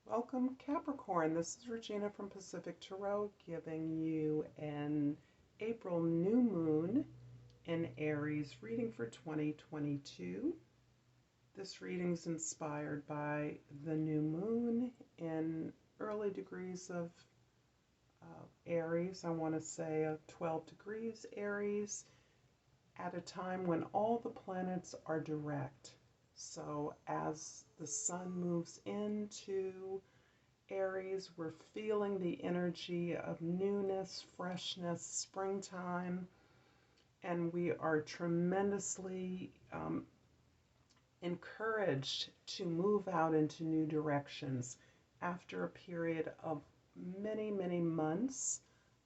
Welcome, Capricorn. This is Regina from Pacific Tarot giving you an April new moon in Aries reading for 2022. This reading is inspired by the new moon in early degrees of Aries. I want to say 12 degrees Aries at a time when all the planets are direct. So as the sun moves into Aries, we're feeling the energy of newness, freshness, springtime, and we are tremendously encouraged to move out into new directions after a period of many, many months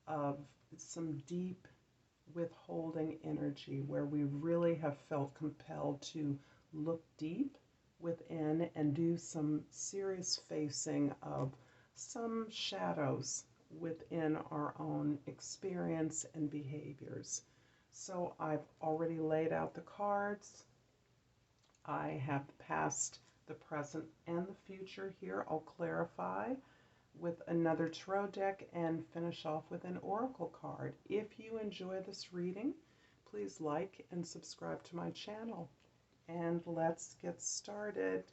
of some deep withholding energy where we really have felt compelled to look deep within and do some serious facing of some shadows within our own experience and behaviors. So I've already laid out the cards. I have the past, the present, and the future here. I'll clarify with another tarot deck and finish off with an oracle card. If you enjoy this reading, please like and subscribe to my channel. And let's get started.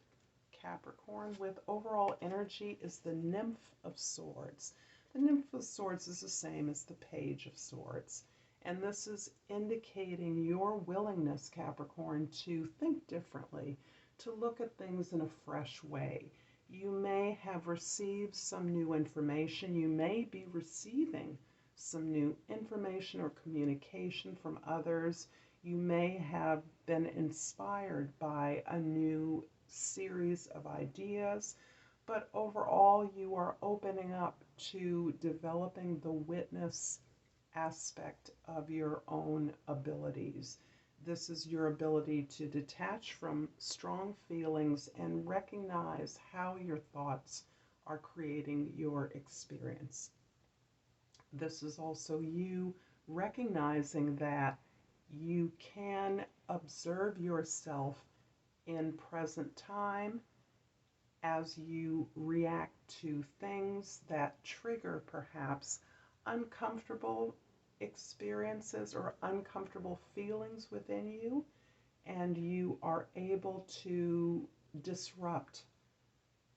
Capricorn, with overall energy is the Nymph of Swords. The Nymph of Swords is the same as the Page of Swords. And this is indicating your willingness, Capricorn, to think differently, to look at things in a fresh way. You may have received some new information. You may be receiving some new information or communication from others. You may have been inspired by a new series of ideas, but overall you are opening up to developing the witness aspect of your own abilities. This is your ability to detach from strong feelings and recognize how your thoughts are creating your experience. This is also you recognizing that you can observe yourself in present time as you react to things that trigger perhaps uncomfortable experiences or uncomfortable feelings within you, and you are able to disrupt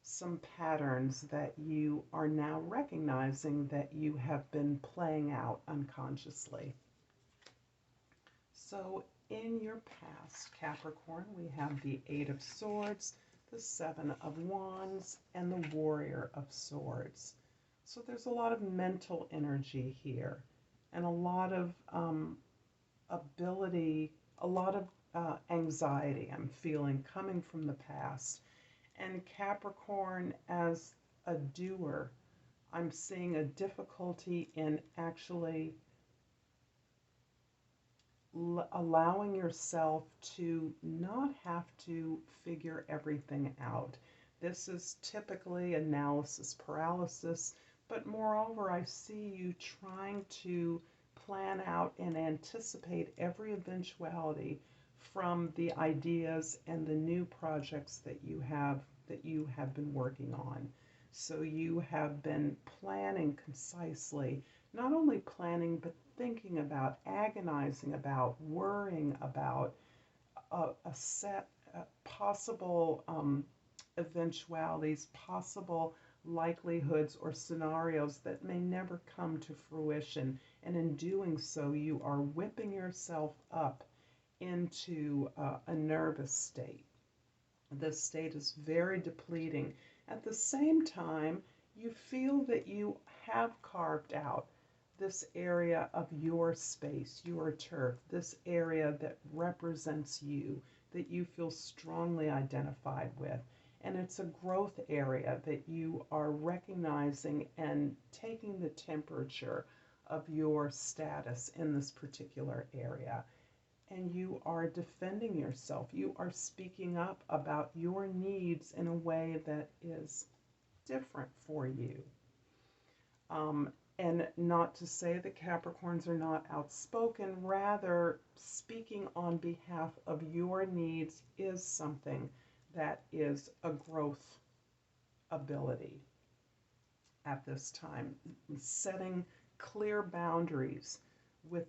some patterns that you are now recognizing that you have been playing out unconsciously. So in your past, Capricorn, we have the Eight of Swords, the Seven of Wands, and the Warrior of Swords. So there's a lot of mental energy here and a lot of ability, a lot of anxiety I'm feeling coming from the past. And Capricorn, as a doer, I'm seeing a difficulty in actually allowing yourself to not have to figure everything out. This is typically analysis paralysis, but moreover, I see you trying to plan out and anticipate every eventuality from the ideas and the new projects that you have been working on. So you have been planning concisely, not only planning, but thinking about, agonizing about, worrying about a set possible eventualities, possible likelihoods or scenarios that may never come to fruition. And in doing so, you are whipping yourself up into a nervous state. This state is very depleting. At the same time, you feel that you have carved out this area of your space, your turf, this area that represents you, that you feel strongly identified with. And it's a growth area that you are recognizing and taking the temperature of your status in this particular area. And you are defending yourself. You are speaking up about your needs in a way that is different for you. And not to say that Capricorns are not outspoken, rather, speaking on behalf of your needs is something that is a growth ability at this time, setting clear boundaries with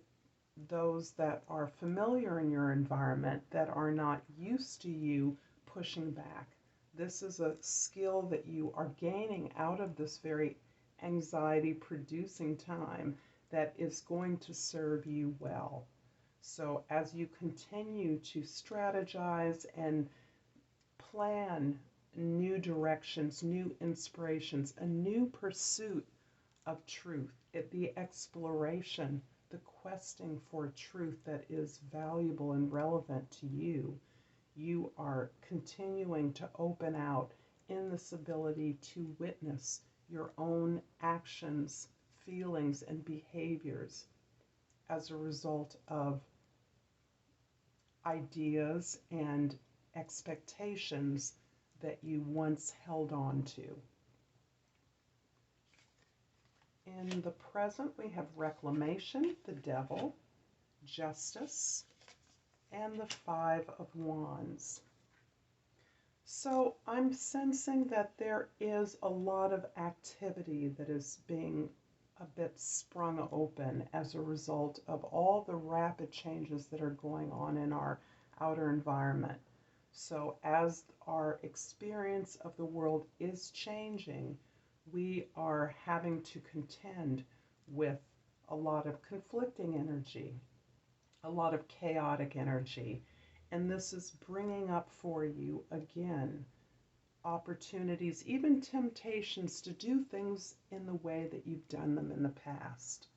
those that are familiar in your environment that are not used to you pushing back. This is a skill that you are gaining out of this very anxiety producing time that is going to serve you well. So, as you continue to strategize and plan new directions, new inspirations, a new pursuit of truth, the exploration, the questing for truth that is valuable and relevant to you, you are continuing to open out in this ability to witness your own actions, feelings, and behaviors as a result of ideas and expectations that you once held on to. In the present, we have reclamation, the devil, justice, and the Five of Wands. So I'm sensing that there is a lot of activity that is being a bit sprung open as a result of all the rapid changes that are going on in our outer environment. So as our experience of the world is changing, we are having to contend with a lot of conflicting energy, a lot of chaotic energy. And this is bringing up for you, again, opportunities, even temptations to do things in the way that you've done them in the past.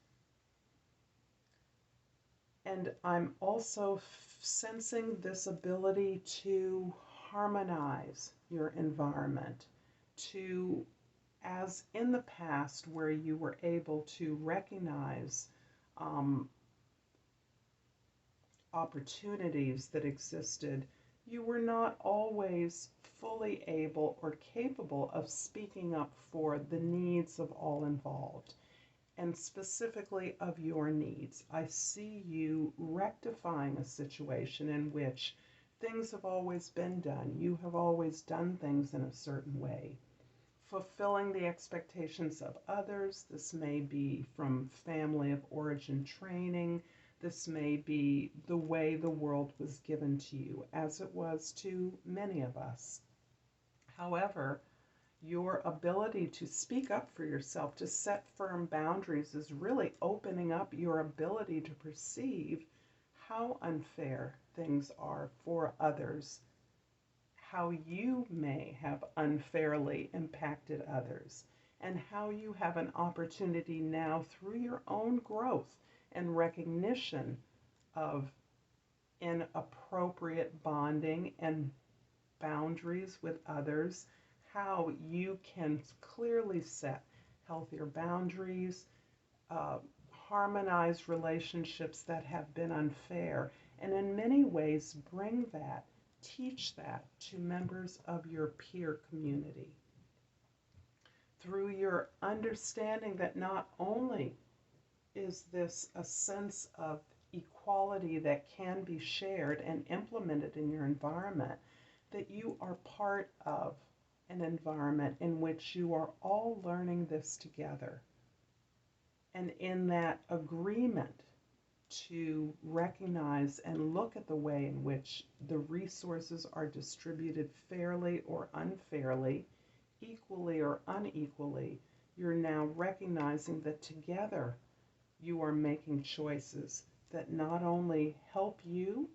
And I'm also sensing this ability to harmonize your environment, to, as in the past where you were able to recognize opportunities that existed, you were not always fully able or capable of speaking up for the needs of all involved, and specifically of your needs. I see you rectifying a situation in which things have always been done. You have always done things in a certain way, fulfilling the expectations of others. This may be from family of origin training. This may be the way the world was given to you, as it was to many of us. However, your ability to speak up for yourself, to set firm boundaries, is really opening up your ability to perceive how unfair things are for others, how you may have unfairly impacted others, and how you have an opportunity now through your own growth and recognition of inappropriate bonding and boundaries with others, how you can clearly set healthier boundaries, harmonize relationships that have been unfair, and in many ways bring that, teach that to members of your peer community. Through your understanding that not only is this a sense of equality that can be shared and implemented in your environment, that you are part of an environment in which you are all learning this together. And in that agreement to recognize and look at the way in which the resources are distributed fairly or unfairly, equally or unequally, you're now recognizing that together you are making choices that not only help you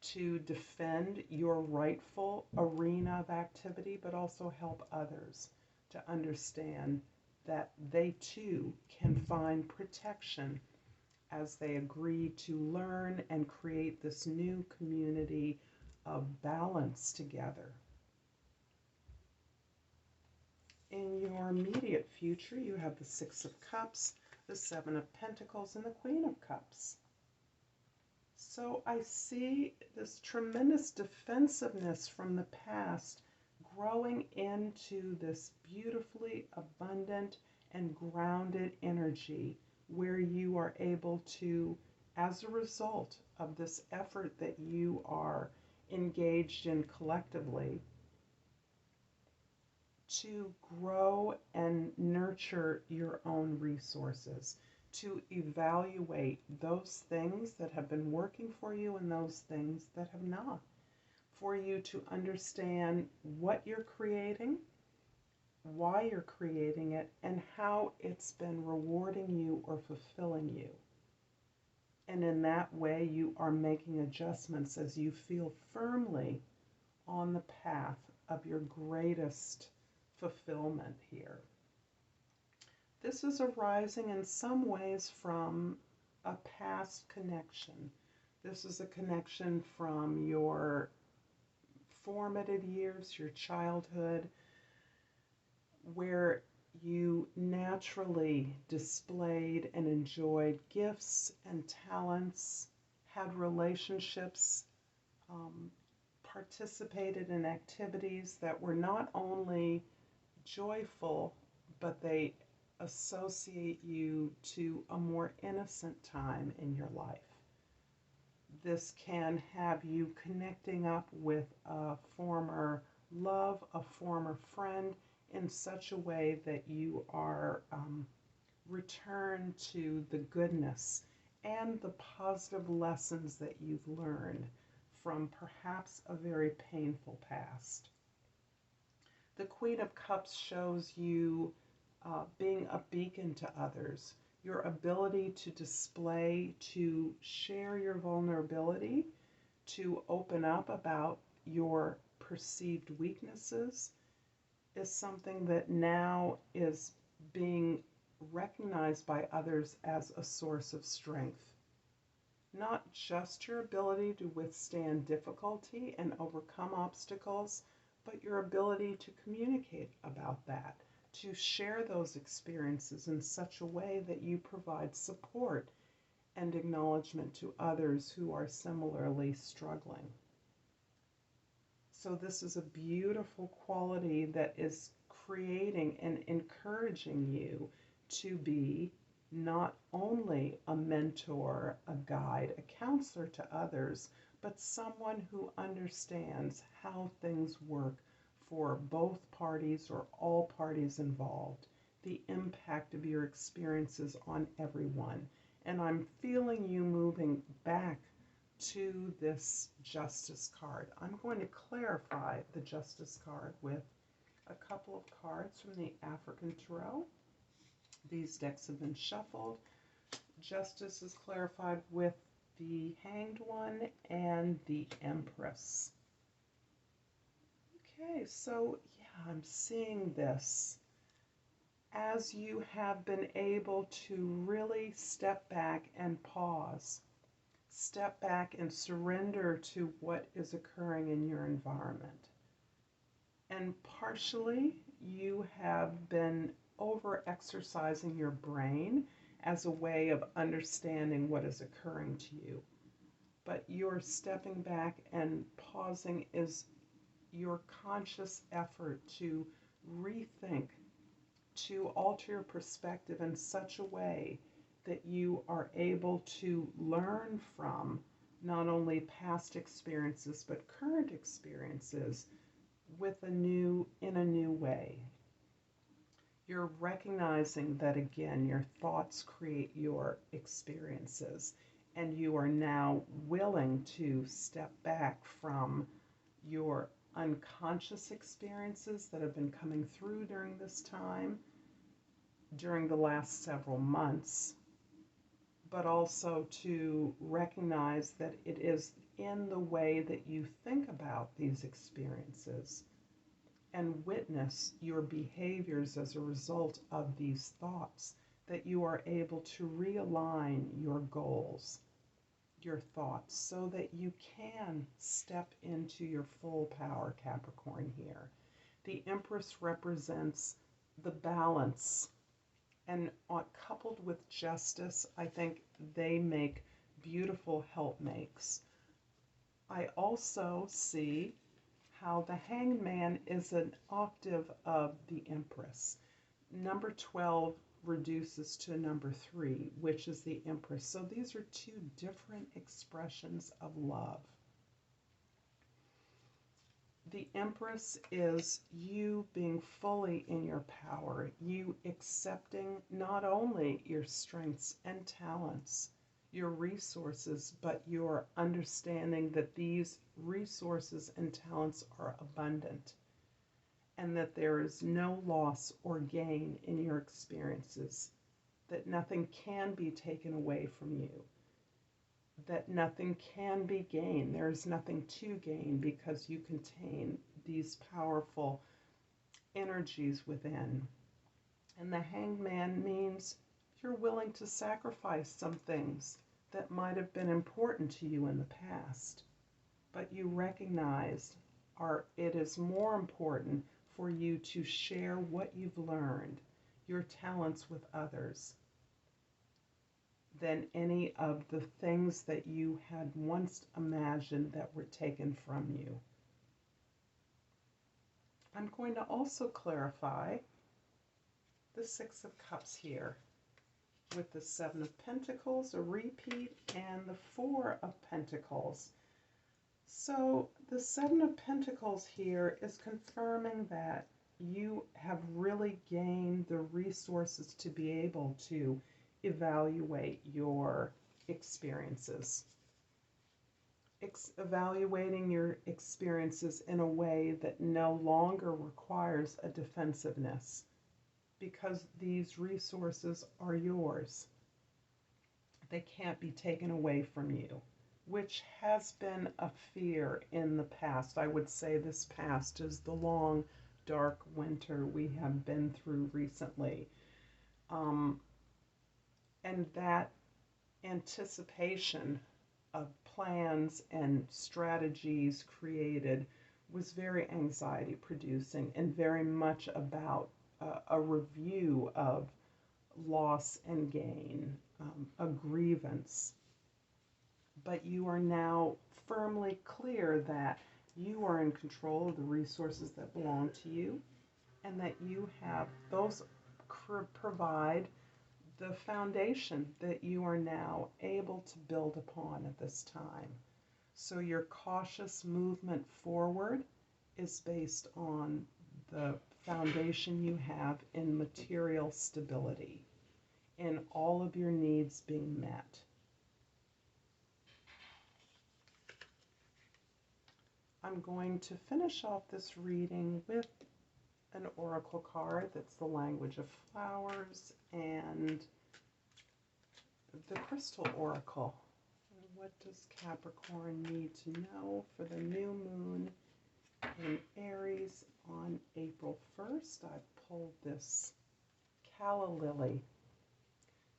to defend your rightful arena of activity, but also help others to understand that they too can find protection as they agree to learn and create this new community of balance together. In your immediate future, you have the Six of Cups, the Seven of Pentacles, and the Queen of Cups. So I see this tremendous defensiveness from the past growing into this beautifully abundant and grounded energy where you are able to, as a result of this effort that you are engaged in collectively, to grow and nurture your own resources, to evaluate those things that have been working for you and those things that have not, for you to understand what you're creating, why you're creating it, and how it's been rewarding you or fulfilling you. And in that way, you are making adjustments as you feel firmly on the path of your greatest fulfillment here. This is arising in some ways from a past connection. This is a connection from your formative years, your childhood, where you naturally displayed and enjoyed gifts and talents, had relationships, participated in activities that were not only joyful, but they associate you to a more innocent time in your life. This can have you connecting up with a former love, a former friend, in such a way that you are returned to the goodness and the positive lessons that you've learned from perhaps a very painful past. The Queen of Cups shows you being a beacon to others, your ability to display, to share your vulnerability, to open up about your perceived weaknesses, is something that now is being recognized by others as a source of strength. Not just your ability to withstand difficulty and overcome obstacles, but your ability to communicate about that, to share those experiences in such a way that you provide support and acknowledgement to others who are similarly struggling. So this is a beautiful quality that is creating and encouraging you to be not only a mentor, a guide, a counselor to others, but someone who understands how things work for both parties or all parties involved, the impact of your experiences on everyone. And I'm feeling you moving back to this Justice card. I'm going to clarify the Justice card with a couple of cards from the African Tarot. These decks have been shuffled. Justice is clarified with the Hanged One and the Empress. Okay, so yeah, I'm seeing this. As you have been able to really step back and pause, step back and surrender to what is occurring in your environment. And partially, you have been over-exercising your brain as a way of understanding what is occurring to you. But your stepping back and pausing is your conscious effort to rethink, to alter your perspective in such a way that you are able to learn from not only past experiences but current experiences in a new way. You're recognizing that, again, your thoughts create your experiences, and you are now willing to step back from your unconscious experiences that have been coming through during this time, during the last several months, but also to recognize that it is in the way that you think about these experiences and witness your behaviors as a result of these thoughts that you are able to realign your goals, your thoughts, so that you can step into your full power, Capricorn, here. The Empress represents the balance, and coupled with justice, I think they make beautiful helpmates. I also see how the Hanged Man is an octave of the Empress. Number 12 reduces to number 3, which is the Empress. So these are two different expressions of love. The Empress is you being fully in your power, you accepting not only your strengths and talents, your resources, but your understanding that these resources and talents are abundant and that there is no loss or gain in your experiences, that nothing can be taken away from you, that nothing can be gained. There is nothing to gain because you contain these powerful energies within. And the Hanged Man means you're willing to sacrifice some things that might have been important to you in the past, but you recognize it is more important for you to share what you've learned, your talents with others, than any of the things that you had once imagined that were taken from you. I'm going to also clarify the Six of Cups here with the Seven of Pentacles, a repeat, and the Four of Pentacles. So the Seven of Pentacles here is confirming that you have really gained the resources to be able to evaluate your experiences. Evaluating your experiences in a way that no longer requires a defensiveness, because these resources are yours. They can't be taken away from you, which has been a fear in the past. I would say this past is the long, dark winter we have been through recently. And that anticipation of plans and strategies created was very anxiety producing and very much about a review of loss and gain, a grievance. But you are now firmly clear that you are in control of the resources that belong to you, and that you have those provide the foundation that you are now able to build upon at this time. So your cautious movement forward is based on the foundation you have in material stability, in all of your needs being met. I'm going to finish off this reading with an oracle card that's the language of flowers and the crystal oracle. And what does Capricorn need to know for the new moon in Aries on April 1st? I pulled this calla lily.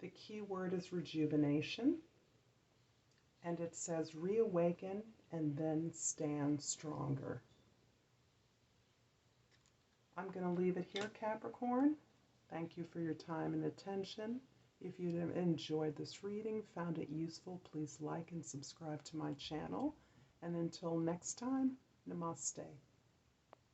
The key word is rejuvenation, and it says reawaken and then stand stronger. I'm going to leave it here, Capricorn. Thank you for your time and attention. If you enjoyed this reading, found it useful, please like and subscribe to my channel. And until next time, Namaste.